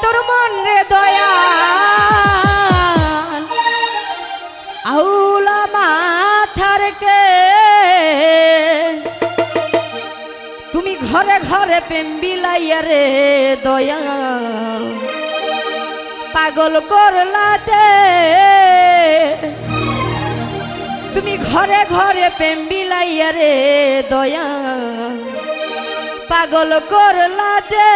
তোর মন রে দয়াল আউলা মাথার কে তুমি ঘরে ঘরে প্রেম বিলাইয়া রে দয়াল পাগল করলা দে তুমি ঘরে ঘরে প্রেম বিলাইয়া রে দয়াল পাগল করলা দে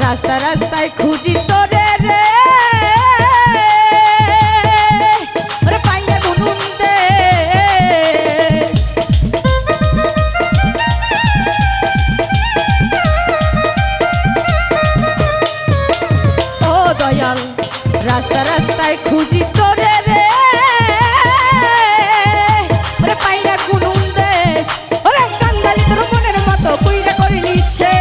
রাস্তা রাস্তায় খুঁজি তোরে রে ওরে পাইয়া গুনুন দে ও দয়াল রাস্তা রাস্তায় খুঁজি তোরে রে ওরে পাইয়া গুনুন দে ওরে কাঙ্গালি তোর মনের মতো কইরা করিলি সে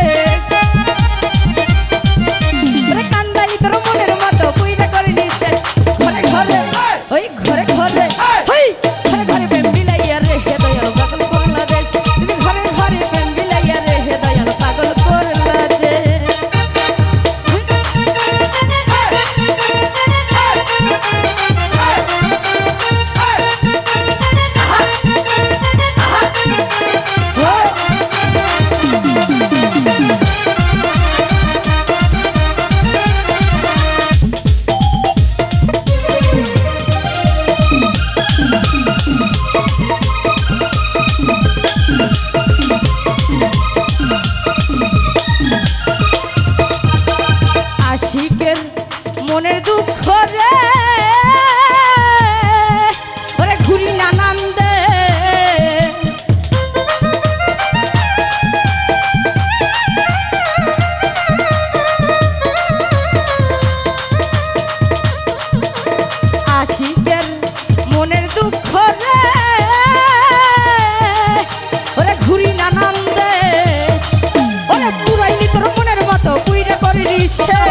আশিকের মনের দুঃখ রে ওরে ঘুরি নানান দে আশিকের মনের দুঃখ রে ওরে ঘুরি নানান দে ওরে পুরাইলি তোর মনের মতো পুইরা করিলি সে